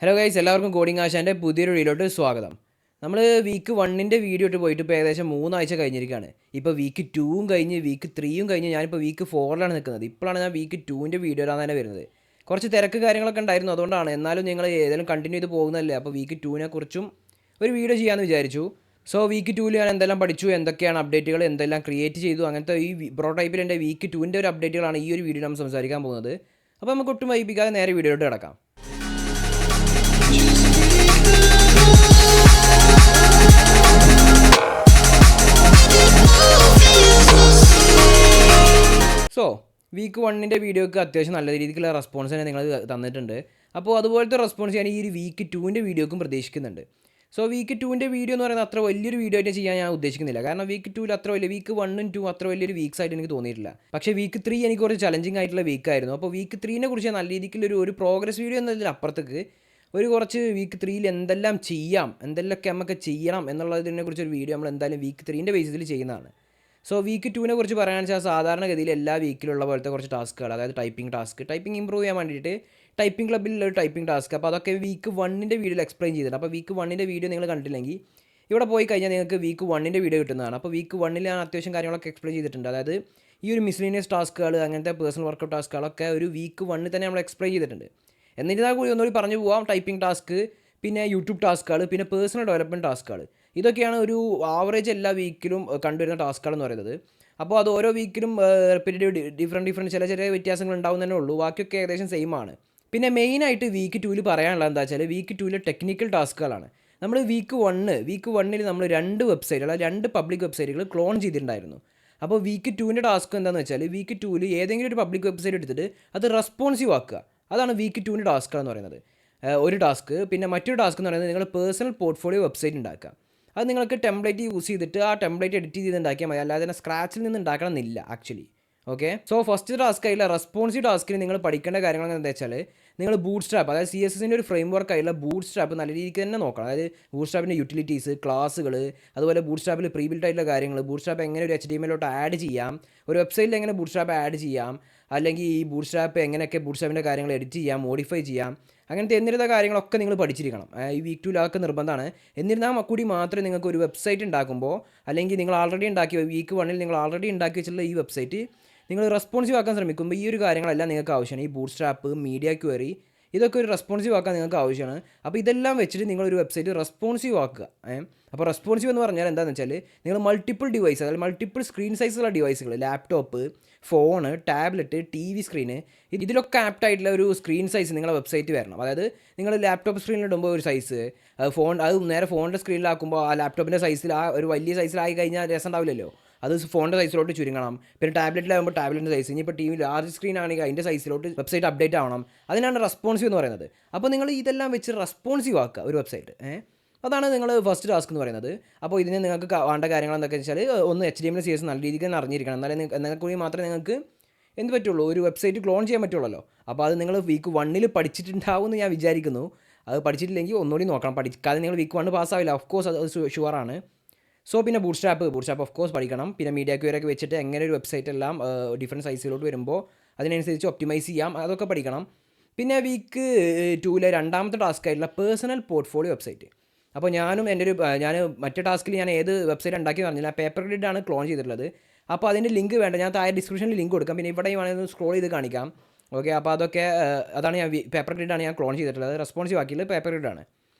Hello guys, എല്ലാവർക്കും coding ആശാൻ്റെ പുതിയൊരു വീഡിയോയിലോട്ട് സ്വാഗതം. നമ്മൾ വീക്ക് 1ൻ്റെ വീഡിയോ ഇട്ട് പോയിട്ട് ഇപ്പോൾ ഏകദേശം 3 ആഴ്ച കഴിഞ്ഞിരിക്കുകയാണ്. ഇപ്പോൾ വീക്ക് 2ഉം കഴിഞ്ഞ് വീക്ക് 3ഉം കഴിഞ്ഞ് ഞാനിപ്പോൾ വീക്ക് 4ലാണ് നിൽക്കുന്നത്. ഇപ്പോഴാണ് ഞാൻ വീക്ക് 2ൻ്റെ വീഡിയോ ഇടാൻ തന്നെ വരുന്നത്. കുറച്ച് തിരക്ക് കാര്യങ്ങളൊക്കെ ഉണ്ടായിരുന്നു, അതുകൊണ്ടാണ്. എന്നാലും നിങ്ങൾ ഏതെങ്കിലും കണ്ടിന്യൂ ചെയ്ത് പോകുന്നതല്ലേ, അപ്പോൾ വീക്ക് 2നെ കുറിച്ചും ഒരു വീഡിയോ ചെയ്യാമെന്ന് വിചാരിച്ചു. സോ വീക്ക് 2ൽ ഞാൻ എന്തെല്ലാം പഠിച്ചു, എന്തൊക്കെയാണ് അപ്ഡേറ്റുകൾ, എന്തെല്ലാം ക്രിയേറ്റ് ചെയ്തു, അങ്ങനത്തെ ഈ പ്രോ ടൈപ്പിൽ എൻ്റെ വീക്ക് 2ൻ്റെ ഒരു അപ്ഡേറ്റുകളാണ് ഈ ഒരു വീഡിയോ നമ്മൾ സംസാരിക്കാൻ പോകുന്നത്. അപ്പോൾ നമുക്ക് ഒട്ടും വൈകിപ്പിക്കാതെ നേരെ വീഡിയോയിലോട്ട് കിടക്കാം. സോ വീക്ക് 1ൻ്റെ വീഡിയോക്ക് അത്യാവശ്യം നല്ല രീതിക്കുള്ള റെസ്പോൺസ് തന്നെ നിങ്ങൾ തന്നിട്ടുണ്ട്. അപ്പോൾ അതുപോലത്തെ റെസ്പോൺസ് ഞാൻ ഈ ഒരു വീക്ക് 2ൻ്റെ വീഡിയോക്കും പ്രതീക്ഷിക്കുന്നുണ്ട്. സോ വീക്ക് 2ൻ്റെ വീഡിയോ എന്ന് പറയുന്നത് അത്ര വലിയൊരു വീഡിയോ ആയിട്ട് ചെയ്യാൻ ഞാൻ ഉദ്ദേശിക്കുന്നില്ല. കാരണം വീക്ക് 2ൽ അത്ര വലിയ വീക്ക് 1ഉം 2 അത്ര വലിയൊരു വീക്സ് ആയിട്ട് എനിക്ക് തോന്നിയിട്ടില്ല. പക്ഷേ വീക്ക് 3 എനിക്ക് കുറച്ച് ചലഞ്ചിങ് ആയിട്ടുള്ള വീക്കായിരുന്നു. അപ്പോൾ വീക്ക് 3നെ കുറിച്ച് നല്ല രീതിക്കുള്ളൊരു പ്രോഗ്രസ് വീഡിയോ എന്നതിനപ്പുറത്തേക്ക് കുറച്ച് വീക്ക് 3ൽ എന്തെല്ലാം ചെയ്യാം, എന്തെല്ലൊക്കെ നമുക്ക് ചെയ്യണം എന്നുള്ളതിനെ കുറിച്ചൊരു വീഡിയോ നമ്മൾ എന്തായാലും വീക്ക് 3ൻ്റെ ബേസിസിൽ ചെയ്യുന്നതാണ്. സോ വീക്ക് 2നെ കുറിച്ച് പറയുകയാണെന്ന് വെച്ചാൽ സാധാരണഗതിയിൽ എല്ലാ വീക്കിലുള്ള പോലത്തെ കുറച്ച് ടാസ്ക്കുകൾ, അതായത് ടൈപ്പിംഗ് ഇമ്പ്രൂവ് ചെയ്യാൻ വേണ്ടിയിട്ട് ടൈപ്പിംഗ് ക്ലബ്ബിലുള്ള ഒരു ടൈപ്പിംഗ് ടാസ്ക്. അപ്പോൾ അതൊക്കെ വീക്ക് 1ൻ്റെ വീഡിയോയിൽ എക്സ്പ്ലെയിൻ ചെയ്തിട്ടുണ്ട്. അപ്പോൾ വീക്ക് 1ൻ്റെ വീഡിയോ നിങ്ങൾ കണ്ടില്ലെങ്കിൽ ഇവിടെ പോയി കഴിഞ്ഞാൽ നിങ്ങൾക്ക് വീക്ക് 1ൻ്റെ വീഡിയോ കിട്ടുന്നതാണ്. അപ്പോൾ വീക്ക് 1ൽ ഞാൻ അത്യാവശ്യം കാര്യങ്ങളൊക്കെ എക്സ്പ്ലെയിൻ ചെയ്തിട്ടുണ്ട്. അതായത് ഈ ഒരു മിസ്ലീനിയസ് ടാസ്ക്കുകൾ, അങ്ങനത്തെ പേഴ്സണൽ വർക്കൗട്ട് ടാസ്ക്കുകളൊക്കെ ഒരു വീക്ക് 1ൽ തന്നെ നമ്മൾ എക്സ്പ്ലെയിൻ ചെയ്തിട്ടുണ്ട്. എന്നിരുന്നാൽ കൂടി ഒന്നുകൂടി പറഞ്ഞു പോവാം. ടൈപ്പിംഗ് ടാസ്ക്, പിന്നെ യൂട്യൂബ് ടാസ്ക്കുകൾ, പിന്നെ പേഴ്സണൽ ഡെവലപ്മെൻറ്റ് ടാസ്ക്കുകൾ, ഇതൊക്കെയാണ് ഒരു ആവറേജ് എല്ലാ വീക്കിലും കണ്ടുവരുന്ന ടാസ്ക്കുകൾ എന്ന് പറയുന്നത്. അപ്പോൾ അത് ഓരോ വീക്കിലും റിപ്പീറ്റഡ് ഡിഫറെൻറ്റ് ചില വ്യത്യാസങ്ങൾ ഉണ്ടാവും തന്നെ ഉള്ളൂ. ബാക്കിയൊക്കെ ഏകദേശം സെയിം ആണ്. പിന്നെ മെയിനായിട്ട് വീക്ക് 2ൽ പറയാനുള്ളത് എന്താ വെച്ചാൽ വീക്ക് 2ൽ ടെക്നിക്കൽ ടാസ്ക്കുകളാണ്. നമ്മൾ വീക്ക് 1ൽ നമ്മൾ 2 വെബ്സൈറ്റുകൾ, 2 പബ്ലിക് വെബ്സൈറ്റുകൾ ക്ലോൺ ചെയ്തിട്ടുണ്ടായിരുന്നു. അപ്പോൾ വീക്ക് 2ൻ്റെ ടാസ്ക് എന്താണെന്ന് വെച്ചാൽ വീക്ക് 2ൽ ഏതെങ്കിലും ഒരു പബ്ലിക് വെബ്സൈറ്റ് എടുത്തിട്ട് അത് റെസ്പോൺസീവ് ആക്കുക. അതാണ് വീക്ക് 2ൻ്റെ ടാസ്ക്കുകൾ എന്ന് പറയുന്നത്. ഒരു ടാസ്ക്. പിന്നെ മറ്റൊരു ടാസ്ക് എന്ന് പറയുന്നത് നിങ്ങൾ പേഴ്സണൽ പോർട്ട്ഫോളിയോ വെബ്സൈറ്റ് ഉണ്ടാക്കുക. അത് നിങ്ങൾക്ക് ടെംപ്ലേറ്റ് യൂസ് ചെയ്തിട്ട് ആ ടെംപ്ലേറ്റ് എഡിറ്റ് ചെയ്ത് ഉണ്ടാക്കിയാൽ മതി, അല്ലാതെ തന്നെ സ്ക്രാച്ചിൽ നിന്ന് ഉണ്ടാക്കണം എന്നില്ല actually. Okay. So first task ആയിട്ടുള്ള റെസ്പോൺസീവ് ടാസ്കിൽ നിങ്ങൾ പഠിക്കേണ്ട കാര്യങ്ങൾ എന്താ വെച്ചാൽ നിങ്ങൾ ബൂട്ട്സ്ട്രാപ്പ്, അതായത് CSSൻ്റെ ഒരു ഫ്രെയിം വർക്ക് ആയിട്ടുള്ള ബൂട്ട്സ്ട്രാപ്പ് നല്ല രീതിക്ക് തന്നെ നോക്കണം. അതായത് ബൂട്ട്സ്ട്രാപ്പിൻ്റെ യൂട്ടിലിറ്റീസ്, ക്ലാസ്സുകൾ, അതുപോലെ ബൂട്ട്സ്ട്രാപ്പിൽ പ്രീ ബിൽറ്റ് ആയിട്ടുള്ള കാര്യങ്ങൾ, ബൂട്ട്സ്ട്രാപ്പ് എങ്ങനെ ഒരു HTML ആഡ് ചെയ്യാം, ഒരു വെബ്സൈറ്റിൽ എങ്ങനെ ബൂട്ട്സ്ട്രാപ്പ് ആഡ് ചെയ്യാം, അല്ലെങ്കിൽ ഈ ബൂട്ട്സ്ട്രാപ്പ് എങ്ങനെയൊക്കെ ബൂട്ട്സ്ട്രാപ്പിൻ്റെ കാര്യങ്ങൾ എഡിറ്റ് ചെയ്യാം, മോഡിഫൈ ചെയ്യാം, അങ്ങനത്തെ എന്നിരുന്ന കാര്യങ്ങളൊക്കെ നിങ്ങൾ പഠിച്ചിരിക്കണം. ഈ വീക്ക് 2 അതൊക്കെ നിർബന്ധമാണ്. എന്നിരുന്നാൽ കൂടി മാത്രമേ നിങ്ങൾക്ക് ഒരു വെബ്സൈറ്റ് ഉണ്ടാക്കുമ്പോൾ, അല്ലെങ്കിൽ നിങ്ങൾ ആൾറെഡി ഉണ്ടാക്കി വീക്ക് 1ൽ നിങ്ങൾ ആൾറെഡി ഉണ്ടാക്കി വെച്ചിട്ടുള്ള ഈ വെബ്സൈറ്റ് നിങ്ങൾ റെസ്പോൺസീവ് ആക്കാൻ ശ്രമിക്കുമ്പോൾ ഈ ഒരു കാര്യങ്ങളെല്ലാം നിങ്ങൾക്ക് ആവശ്യമാണ്. ഈ ബൂട്ട്സ്ട്രാപ്പ്, മീഡിയ ക്വയറി, ഇതൊക്കെ ഒരു റെസ്പോൺസീവ് ആക്കാൻ നിങ്ങൾക്ക് ആവശ്യമാണ്. അപ്പോൾ ഇതെല്ലാം വെച്ചിട്ട് നിങ്ങളൊരു വെബ്സൈറ്റ് റെസ്പോൺസീവ് ആക്കുക. അപ്പോൾ റെസ്പോൺസീവ് എന്ന് പറഞ്ഞാൽ എന്താണെന്ന് വെച്ചാൽ നിങ്ങൾ മൾട്ടിപ്പിൾ ഡിവൈസ്, അതായത് മൾട്ടിപ്പിൾ സ്ക്രീൻ സൈസുള്ള ഡിവൈസുകൾ, laptop, phone, tablet, TV screen, ഇതിലൊക്കെ ആപ്റ്റായിട്ടുള്ള ഒരു സ്ക്രീൻ സൈസ് നിങ്ങളുടെ വെബ്സൈറ്റ് വരണം. അതായത് നിങ്ങൾ ലാപ്ടോപ്പ് സ്ക്രീനിലിടുമ്പോൾ ഒരു സൈസ്, അത് നേരെ ഫോണിൻ്റെ സ്ക്രീനിലാക്കുമ്പോൾ ആ ലാപ്ടോപ്പിൻ്റെ സൈസിൽ ആ ഒരു വലിയ സൈസിലായി കഴിഞ്ഞാൽ രസം ഉണ്ടാവില്ലല്ലോ. അത് ഫോണിൻ്റെ സൈസിലോട്ട് ചുരുങ്ങണം. പിന്നെ ടാബ്ലറ്റിലാകുമ്പോൾ ടാബ്ലറ്റിൻ്റെ സൈസ്, ഇനിയിപ്പോൾ TV ലാർജ് സ്ക്രീൻ ആണെങ്കിൽ അതിൻ്റെ സൈസിലോട്ട് വെബ്സൈറ്റ് അപ്ഡേറ്റ് ആവണം. അതിനാണ് റെസ്പോൺസീവ് എന്ന് പറയുന്നത്. അപ്പോൾ നിങ്ങൾ ഇതെല്ലാം വെച്ച് റെസ്പോൺസീവ് ആക്കുക ഒരു വെബ്സൈറ്റ്. അതാണ് നിങ്ങൾ ഫസ്റ്റ് ടാസ്ക് എന്ന് പറയുന്നത്. അപ്പോൾ ഇതിന് നിങ്ങൾക്ക് വേണ്ട കാര്യങ്ങൾ എന്തൊക്കെയാണെന്ന് വെച്ചാൽ ഒന്ന് HTML CSS നല്ല രീതിക്ക് തന്നെ അറിഞ്ഞിരിക്കണം. എന്നാലും കൂടി മാത്രമേ നിങ്ങൾക്ക് എന്ത് പറ്റുള്ളൂ, ഒരു വെബ്സൈറ്റ് ക്ലോൺ ചെയ്യാൻ പറ്റുള്ളൂ. അപ്പോൾ അത് നിങ്ങൾ വീക്ക് 1ൽ പഠിച്ചിട്ടുണ്ടാവും എന്ന് ഞാൻ വിചാരിക്കുന്നു. അത് പഠിച്ചിട്ടില്ലെങ്കിൽ ഒന്നുകൂടി നോക്കണം. പഠിക്കാതെ നിങ്ങൾ വീക്ക് 1 പാസ്സാവില്ല, ഓഫ് കോഴ്സ്, അത് ഷുവറാണ്. സോ പിന്നെ ബൂട്ട്സ്ട്രാപ്പ് ഓഫ് കോഴ്സ് പഠിക്കണം. പിന്നെ മീഡിയ ക്വയറൊക്കെ വെച്ചിട്ട് എങ്ങനെ ഒരു വെബ്സൈറ്റ് എല്ലാം ഡിഫറെൻറ്റ് സൈസിലോട്ട് വരുമ്പോൾ അതിനനുസരിച്ച് ഒപ്റ്റിമൈസ് ചെയ്യാം, അതൊക്കെ പഠിക്കണം. പിന്നെ വീക്ക് 2ലെ രണ്ടാമത്തെ ടാസ്ക് ആയിട്ടുള്ള പേഴ്സണൽ പോർട്ട്ഫോളിയോ വെബ്സൈറ്റ്. അപ്പോൾ ഞാൻ മറ്റേ ടാസ്കിൽ ഞാൻ ഏത് വെബ്സൈറ്റ് ഉണ്ടാക്കിയെന്ന് പറഞ്ഞില്ല, പേപ്പർ ഗ്രിഡാണ് ക്ലോൺ ചെയ്തിട്ടുള്ളത്. അപ്പോൾ അതിൻ്റെ ലിങ്ക് വേണ്ട, ഞാൻ താഴെ ഡിസ്ക്രിപ്ഷനിൽ ലിങ്ക് കൊടുക്കാം. പിന്നെ ഇവിടെ വേണമെങ്കിൽ സ്ക്രോൾ ചെയ്ത് കാണിക്കാം. ഓക്കെ. അപ്പോൾ അതാണ് ഞാൻ പേപ്പർ ഗ്രിഡാണ് ഞാൻ ക്ലോൺ ചെയ്തിട്ടുള്ളത്. റെസ്പോൺസീവ് ആക്കിയുള്ളത് പേപ്പർ ഗ്രിഡാണ്.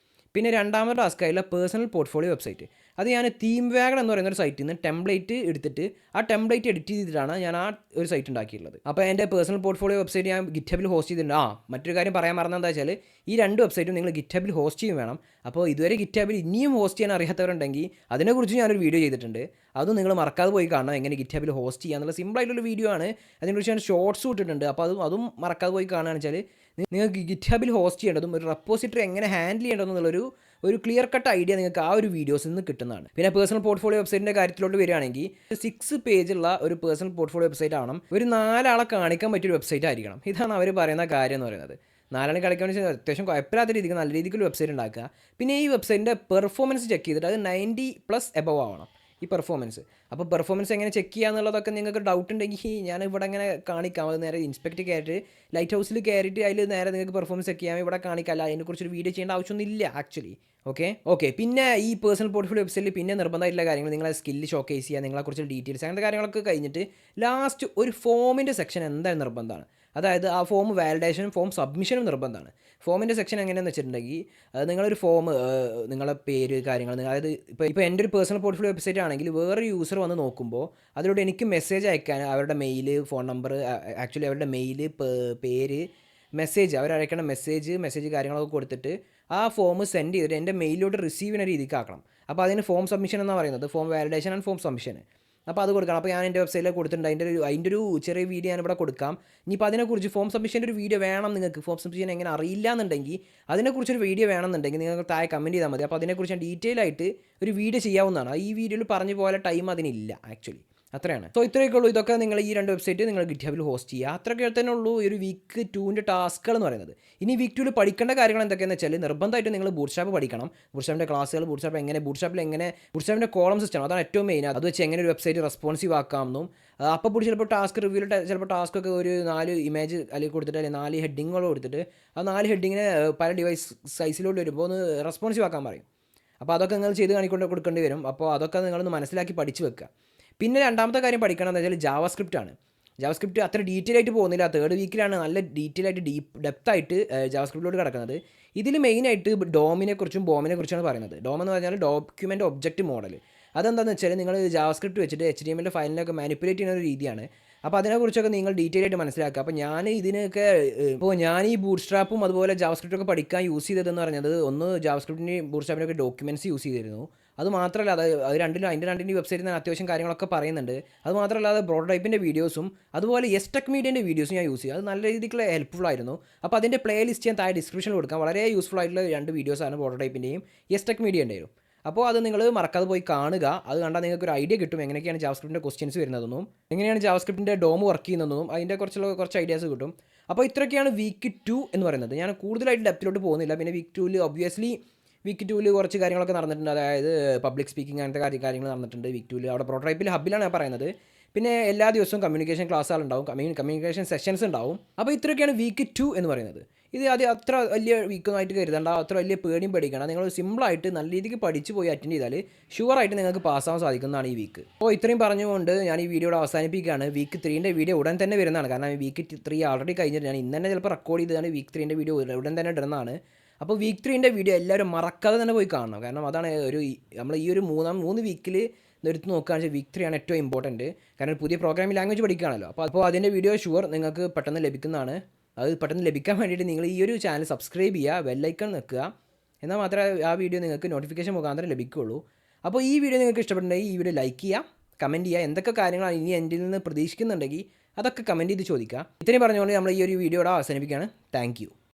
പിന്നെ രണ്ടാമത്തെ ടാസ്ക് ആയിട്ടുള്ള പേഴ്സണൽ പോർട്ട്ഫോളിയോ വെബ്സൈറ്റ്. അത് ഞാൻ തീം വാഗൺ എന്ന് പറയുന്ന ഒരു സൈറ്റിൽ നിന്ന് ടെംപ്ലേറ്റ് എടുത്തിട്ട് ആ ടെംപ്ലേറ്റ് എഡിറ്റ് ചെയ്തിട്ടാണ് ഞാൻ ആ ഒരു സൈറ്റ് ഉണ്ടാക്കിയിട്ടുള്ളത്. അപ്പോൾ എൻ്റെ പേഴ്സണൽ പോർട്ട്ഫോളിയോ വെബ്സൈറ്റ് ഞാൻ ഗിറ്റ്ഹബിൽ ഹോസ്റ്റ് ചെയ്തിട്ടുണ്ട്. മറ്റൊരു കാര്യം പറയാൻ മറന്നത് എന്താ വെച്ചാൽ ഈ 2 വെബ്സൈറ്റും നിങ്ങൾ ഗിറ്റ്ഹബിൽ ഹോസ്റ്റ് ചെയ്യും വേണം. അപ്പോൾ ഇതുവരെ ഗിറ്റ്ഹബിൽ ഇനിയും ഹോസ്റ്റ് ചെയ്യാൻ അറിയാത്തവരുണ്ടെങ്കിൽ അതിനെക്കുറിച്ച് ഞാനൊരു വീഡിയോ ചെയ്തിട്ടുണ്ട്. അതും നിങ്ങൾ മറക്കാതെ പോയി കാണണം, എങ്ങനെ ഗിറ്റ്ഹബിൽ ഹോസ്റ്റ് ചെയ്യുക എന്നുള്ള സിമ്പിളായിട്ടുള്ള വീഡിയോ ആണ്. അതിനെക്കുറിച്ച് ഞാൻ ഷോർട്സ് ഇട്ടിട്ടുണ്ട്. അപ്പോൾ അതും മറക്കാതെ പോയി കാണുകയാണെന്ന് വെച്ചാൽ നിങ്ങൾക്ക് ഗിറ്റ്ഹബിൽ ഹോസ്റ്റ് ചെയ്യേണ്ടതും ഒരു റെപ്പോസിറ്ററി എങ്ങനെ ഹാൻഡിൽ ചെയ്യേണ്ടതെന്നുള്ളൊരു ക്ലിയർ കട്ട് ഐഡിയ നിങ്ങൾക്ക് ആ ഒരു വീഡിയോസിൽ നിന്ന് കിട്ടുന്നതാണ്. പിന്നെ പേഴ്സണൽ പോർട്ട്ഫോളിയോ വെബ്സൈറ്റിൻ്റെ കാര്യത്തിലോട്ട് വരികയാണെങ്കിൽ 6 പേജുള്ള ഒരു പേഴ്സണൽ പോർട്ട്ഫോളിയോ വെബ്സൈറ്റ് ആവണം. ഒരു 4 ആളെ കാണിക്കാൻ പറ്റിയൊരു വെബ്സൈറ്റ് ആയിരിക്കണം. ഇതാണ് അവർ പറയുന്ന കാര്യം എന്ന് പറയുന്നത്. 4 ആളെ കളിക്കാൻ വെച്ചാൽ അത്യാവശ്യം കുഴപ്പമില്ലാത്ത രീതിക്ക് നല്ല രീതിക്കുള്ള വെബ്സൈറ്റ് ഉണ്ടാക്കുക. പിന്നെ ഈ വെബ്സൈറ്റിൻ്റെ പെർഫോമൻസ് ചെക്ക് ചെയ്തിട്ട് അത് 90+ എബവ് ആവണം. ഈ പെർഫോമൻസ്. അപ്പോൾ പെർഫോമൻസ് എങ്ങനെ ചെക്ക് ചെയ്യുക എന്നുള്ളതൊക്കെ നിങ്ങൾക്ക് ഡൗട്ട് ഉണ്ടെങ്കിൽ ഞാൻ ഇവിടെ ഇങ്ങനെ കാണിക്കാം. അത് നേരെ ഇൻസ്പെക്ട് കയറിയിട്ട് ലൈറ്റ് ഹൗസിൽ കയറിയിട്ട് അതിൽ നേരെ നിങ്ങൾക്ക് പെർഫോമൻസ് ചെക്ക് ചെയ്യാൻ ഇവിടെ കാണിക്കാം. അല്ല അതിനെക്കുറിച്ചൊരു വീഡിയോ ചെയ്യേണ്ട ആവശ്യമൊന്നുമില്ല ആക്ച്വലി. ഓക്കെ. പിന്നെ ഈ പേഴ്സണൽ പോർട്ട്ഫോളിയോ വെബ്സൈറ്റിൽ പിന്നെ നിർബന്ധമായിട്ടുള്ള കാര്യങ്ങൾ നിങ്ങളെ സ്കില്ല് ഷോക്കേസ് ചെയ്യുക, നിങ്ങളെക്കുറിച്ച് ഡീറ്റെയിൽസ് അങ്ങനത്തെ കാര്യങ്ങളൊക്കെ കഴിഞ്ഞിട്ട് ലാസ്റ്റ് ഒരു ഫോമിൻ്റെ സെക്ഷൻ എന്തായാലും നിർബന്ധമാണ്. അതായത് ആ ഫോം വാലിഡേഷനും ഫോം സബ്മിഷനും നിർബന്ധമാണ്. ഫോമിൻ്റെ സെക്ഷൻ എങ്ങനെയാണെന്ന് വെച്ചിട്ടുണ്ടെങ്കിൽ നിങ്ങളൊരു ഫോം നിങ്ങളെ പേര് കാര്യങ്ങൾ അതായത് ഇപ്പോൾ എൻ്റെ ഒരു പേഴ്സണൽ പോർട്ട്ഫോളിയോ വെബ്സൈറ്റ് ആണെങ്കിൽ വേറൊരു യൂസർ വന്ന് നോക്കുമ്പോൾ അതിലൂടെ എനിക്ക് മെസ്സേജ് അയക്കാൻ അവരുടെ മെയിൽ, ഫോൺ നമ്പർ, ആക്ച്വലി അവരുടെ മെയിൽ, പേര്, മെസ്സേജ് അവരയക്കേണ്ട മെസ്സേജ് കാര്യങ്ങളൊക്കെ കൊടുത്തിട്ട് ആ ഫോം സെൻഡ് ചെയ്തിട്ട് എൻ്റെ മെയിലിലോട്ട് റിസീവ് ചെയ്യുന്ന രീതിക്ക് ആക്കണം. അപ്പോൾ അതിന് ഫോം സബ്മിഷൻ എന്നാണ് പറയുന്നത്. Form validation and form submission. അപ്പോൾ അത് കൊടുക്കണം. അപ്പോൾ ഞാൻ എൻ്റെ വെബ്സൈറ്റിൽ കൊടുത്തിട്ടുണ്ട്. അതിൻ്റെ ഒരു ചെറിയ വീഡിയോ ഞാനിവിടെ കൊടുക്കാം. ഇനിയിപ്പോൾ അതിനെക്കുറിച്ച് ഫോം സബ്മിഷൻ്റെ ഒരു വീഡിയോ വേണം നിങ്ങൾക്ക്, ഫോം സബ്മിഷൻ എങ്ങനെ അറിയില്ല എന്നുണ്ടെങ്കിൽ അതിനെക്കുറിച്ചൊരു വീഡിയോ വേണമെന്നുണ്ടെങ്കിൽ നിങ്ങൾ താഴെ കമൻറ്റ് ചെയ്താൽ മതി. അപ്പോൾ അതിനെക്കുറിച്ച് ഞാൻ ഡീറ്റെയിൽ ആയിട്ട് ഒരു വീഡിയോ ചെയ്യാവുന്നതാണ്. ഈ വീഡിയോയിൽ പറഞ്ഞ പോലെ ടൈം അതിനില്ല ആക്ച്വലി. അത്രയാണ്. സോ ഇത്രയൊക്കെ ഉള്ളൂ. ഇതൊക്കെ നിങ്ങൾ ഈ 2 വെബ്സൈറ്റ് നിങ്ങൾ ഗിറ്റ്ഹബിൽ ഹോസ്റ്റ് ചെയ്യുക. അത്രയൊക്കെ തന്നെ ഉള്ളൂ ഈ ഒരു വീക്ക് 2ൻ്റെ ടാസ്കുകൾ എന്ന് പറയുന്നത്. ഇനി വീക്ക് 2 പഠിക്കേണ്ട കാര്യങ്ങൾ എന്തൊക്കെയാണെന്ന് വെച്ചാൽ നിർബന്ധമായിട്ട് നിങ്ങൾ ബൂട്ട്സ്ട്രാപ്പ് പഠിക്കണം. ബൂട്ട്സ്ട്രാപ്പിൻ്റെ ക്ലാസ്സുകൾ, ബൂട്ട്സ്ട്രാപ്പിൻ്റെ കോളം സിസ്റ്റം, അതാണ് ഏറ്റവും മെയിൻ. അത് വെച്ച് എങ്ങനെ ഒരു വെബ്സൈറ്റ് റെസ്പോൺസീവ് ആക്കാമെന്നും അപ്പോൾ കൂടി ചിലപ്പോൾ ടാസ്ക് റിവ്യൂവിൽ ചിലപ്പോൾ ടാസ്ക്കൊക്കെ ഒരു 4 ഇമേജ് അല്ലെങ്കിൽ കൊടുത്തിട്ട് അല്ലെങ്കിൽ 4 ഹെഡിങ്ങുകൾ കൊടുത്തിട്ട് ആ 4 ഹെഡിങ്ങിനെ പല ഡിവൈസ് സൈസിലോട്ട് വരുമ്പോൾ ഒന്ന് റെസ്പോൺസീവ് ആക്കാൻ പറയും. അപ്പോൾ അതൊക്കെ നിങ്ങൾ ചെയ്ത് കൊടുക്കേണ്ടി വരും. അപ്പോൾ അതൊക്കെ നിങ്ങളൊന്ന് മനസ്സിലാക്കി പഠിച്ച് വെക്കുക. പിന്നെ രണ്ടാമത്തെ കാര്യം പഠിക്കണം എന്ന് വെച്ചാൽ ജാവാസ്ക്രിപ്റ്റ് ആണ്. ജാവാസ്ക്രിപ്റ്റ് അത്ര ഡീറ്റെയിൽ ആയിട്ട് പോകുന്നില്ല. 3rd വീക്കിലാണ് നല്ല ഡീറ്റെയിൽ ആയിട്ട് ഡെപ്തായിട്ട് ജാവാസ്ക്രിപ്റ്റിലോട്ട് കിടക്കുന്നത്. ഇതിൽ മെയിനായിട്ട് ഡോമിനെക്കുറിച്ചും ബോമിനെക്കുറിച്ചാണ് പറയുന്നത്. ഡോം എന്ന് പറഞ്ഞാൽ ഡോക്യുമെൻ്റ് ഒബ്ജക്റ്റ് മോഡൽ. അതെന്താണെന്ന് വെച്ചാൽ നിങ്ങൾ ജാവാസ്ക്രിപ്റ്റ് വെച്ചിട്ട് HTML ഫയലിനൊക്കെ മാനിപ്പുലേറ്റ് ചെയ്യുന്ന ഒരു രീതിയാണ്. അപ്പോൾ അതിനെക്കുറിച്ചൊക്കെ നിങ്ങൾ ഡീറ്റെയിൽ ആയിട്ട് മനസ്സിലാക്കുക. അപ്പോൾ ഞാൻ ഇതിനൊക്കെ ഇപ്പോൾ ഞാൻ ഈ ബൂട്ട്സ്ട്രാപ്പും അതുപോലെ ജാവാസ്ക്രിപ്റ്റൊക്കെ പഠിക്കാൻ യൂസ് ചെയ്തതെന്ന് പറഞ്ഞത് ഒന്ന് ജാവാസ്ക്രിപ്റ്റിൻ്റെയും ബൂട്ട്സ്ട്രാപ്പിൻ്റെയൊക്കെ ഡോക്യുമെൻറ്റ്സ് യൂസ് ചെയ്തിരുന്നു. അത് മാത്രമല്ല അത് രണ്ടിൻ്റെ വെബ്സൈറ്റിൽ നിന്ന് അത്യാവശ്യം കാര്യങ്ങളൊക്കെ പറയുന്നുണ്ട്. അത് മാത്രമല്ലാതെ പ്രോട്ടോടൈപ്പിൻ്റെ വീഡിയോസും അതുപോലെ ടെക് മീഡിയൻ്റെ വീഡിയോസും ഞാൻ യൂസ് ചെയ്യും. അത് നല്ല രീതിക്കുള്ള ഹെൽപ്ഫുൾ ആയിരുന്നു. അപ്പോൾ അതിൻ്റെ പ്ലേ ലിസ്റ്റ് ഞാൻ താഴെ ഡിസ്ക്രിപ്ഷനിൽ കൊടുക്കാം. വളരെ യൂസ്ഫുൾ ആയിട്ടുള്ള 2 വീഡിയോസാണ് പ്രോട്ടോടൈപ്പിൻ്റെയും ടെക് മീഡിയൻ്റെയും. അപ്പോൾ അത് നിങ്ങൾ മറക്കാതെ പോയി കാണുക. അത് കണ്ടാൽ നിങ്ങൾക്ക് ഒരു ഐഡിയ കിട്ടും എങ്ങനെയൊക്കെയാണ് ജാവാസ്ക്രിപ്റ്റിൻ്റെ ക്വസ്റ്റ്യൻസ് വരുന്നതെന്നും എങ്ങനെയാണ് ജാവാസ്ക്രിപ്റ്റിൻ്റെ ഡോം വർക്ക് ചെയ്യുന്നതെന്നും അതിൻ്റെ കുറച്ച് ഐഡിയാസ് കിട്ടും. അപ്പോൾ ഇത്രയൊക്കെയാണ് വീക്ക് 2 എന്ന് പറയുന്നത്. ഞാൻ കൂടുതലായിട്ട് ഡെപ്തിലോട്ട് പോകുന്നില്ല. പിന്നെ വീക്ക് 2 കുറച്ച് കാര്യങ്ങളൊക്കെ നടന്നിട്ടുണ്ട്. അതായത് പബ്ലിക് സ്പീക്കിംഗ് അങ്ങനത്തെ കാര്യങ്ങൾ നടന്നിട്ടുണ്ട് വീക്ക് 2. അവിടെ പ്രോട്ടോടൈപ്പിൽ ഹബിലാണ് ഞാൻ പറയുന്നത്. പിന്നെ എല്ലാ ദിവസവും കമ്മ്യൂണിക്കേഷൻ ക്ലാസ്സുകളുണ്ടാവും, കമ്മ്യൂണിക്കേഷൻ സെഷൻസ് ഉണ്ടാവും. അപ്പോൾ ഇത്രയൊക്കെയാണ് വീക്ക് 2 എന്ന് പറയുന്നത്. ഇത് അത്ര വലിയ വീക്കൊന്നായിട്ട് കരുതണ്ട, അത്ര വലിയ പേടിയും പേടിക്കണം. നിങ്ങൾ സിമ്പിളായിട്ട് നല്ല രീതിക്ക് പഠിച്ച് പോയി അറ്റൻഡ് ചെയ്താൽ ഷുവറായിട്ട് നിങ്ങൾക്ക് പാസ്സാവാൻ സാധിക്കുന്നതാണ് ഈ വീക്ക്. അപ്പോൾ ഇത്രയും പറഞ്ഞുകൊണ്ട് ഞാൻ ഈ വീഡിയോ അവസാനിപ്പിക്കുകയാണ്. വീക്ക് 3ൻ്റെ വീഡിയോ ഉടൻ തന്നെ വരുന്നതാണ്. കാരണം വീക്ക് 3 ഓൾറെഡി കഴിഞ്ഞിട്ട് ഞാൻ ഇന്ന് തന്നെ ചിലപ്പോൾ റെക്കോർഡ് ചെയ്തതാണ്. വീക്ക് 3ൻ്റെ വീഡിയോ ഉടൻ തന്നെ ഇടുന്നതാണ്. അപ്പോൾ വീക്ക് 3ൻ്റെ വീഡിയോ എല്ലാവരും മറക്കാതെ തന്നെ പോയി കാണണം. കാരണം അതാണ് നമ്മൾ ഈ ഒരു 3 വീക്കിൽ എടുത്ത് നോക്കുകയാണെന്ന് വെച്ചാൽ വീക്ക് 3 ആണ് ഏറ്റവും ഇമ്പോർട്ടൻറ്റ്. കാരണം പുതിയ പ്രോഗ്രാമിംഗ് ലാംഗ്വേജ് പഠിക്കുകയാണല്ലോ. അപ്പോൾ അതിൻ്റെ വീഡിയോ ഷുവർ നിങ്ങൾക്ക് പെട്ടെന്ന് ലഭിക്കുന്നതാണ്. അത് പെട്ടെന്ന് ലഭിക്കാൻ വേണ്ടിയിട്ട് നിങ്ങൾ ഈ ഒരു ചാനൽ സബ്സ്ക്രൈബ് ചെയ്യുക, ബെല്ലൈക്കൺ നിൽക്കുക. എന്നാൽ മാത്രമേ ആ വീഡിയോ നിങ്ങൾക്ക് നോട്ടിഫിക്കേഷൻ മുഖാന്തരം ലഭിക്കുകയുള്ളൂ. അപ്പോൾ ഈ വീഡിയോ നിങ്ങൾക്ക് ഇഷ്ടപ്പെട്ടിട്ടുണ്ടെങ്കിൽ ഈ വീഡിയോ ലൈക്ക് ചെയ്യുക, കമൻറ്റ് ചെയ്യുക. എന്തൊക്കെ കാര്യങ്ങളാണ് ഇനി എൻ്റെ നിന്ന് പ്രതീക്ഷിക്കുന്നുണ്ടെങ്കിൽ അതൊക്കെ കമൻറ്റ് ചെയ്ത് ചോദിക്കുക. ഇത്രയും പറഞ്ഞുകൊണ്ട് നമ്മൾ ഈ ഒരു വീഡിയോയുടെ അവസാനിപ്പിക്കുകയാണ്. Thank you.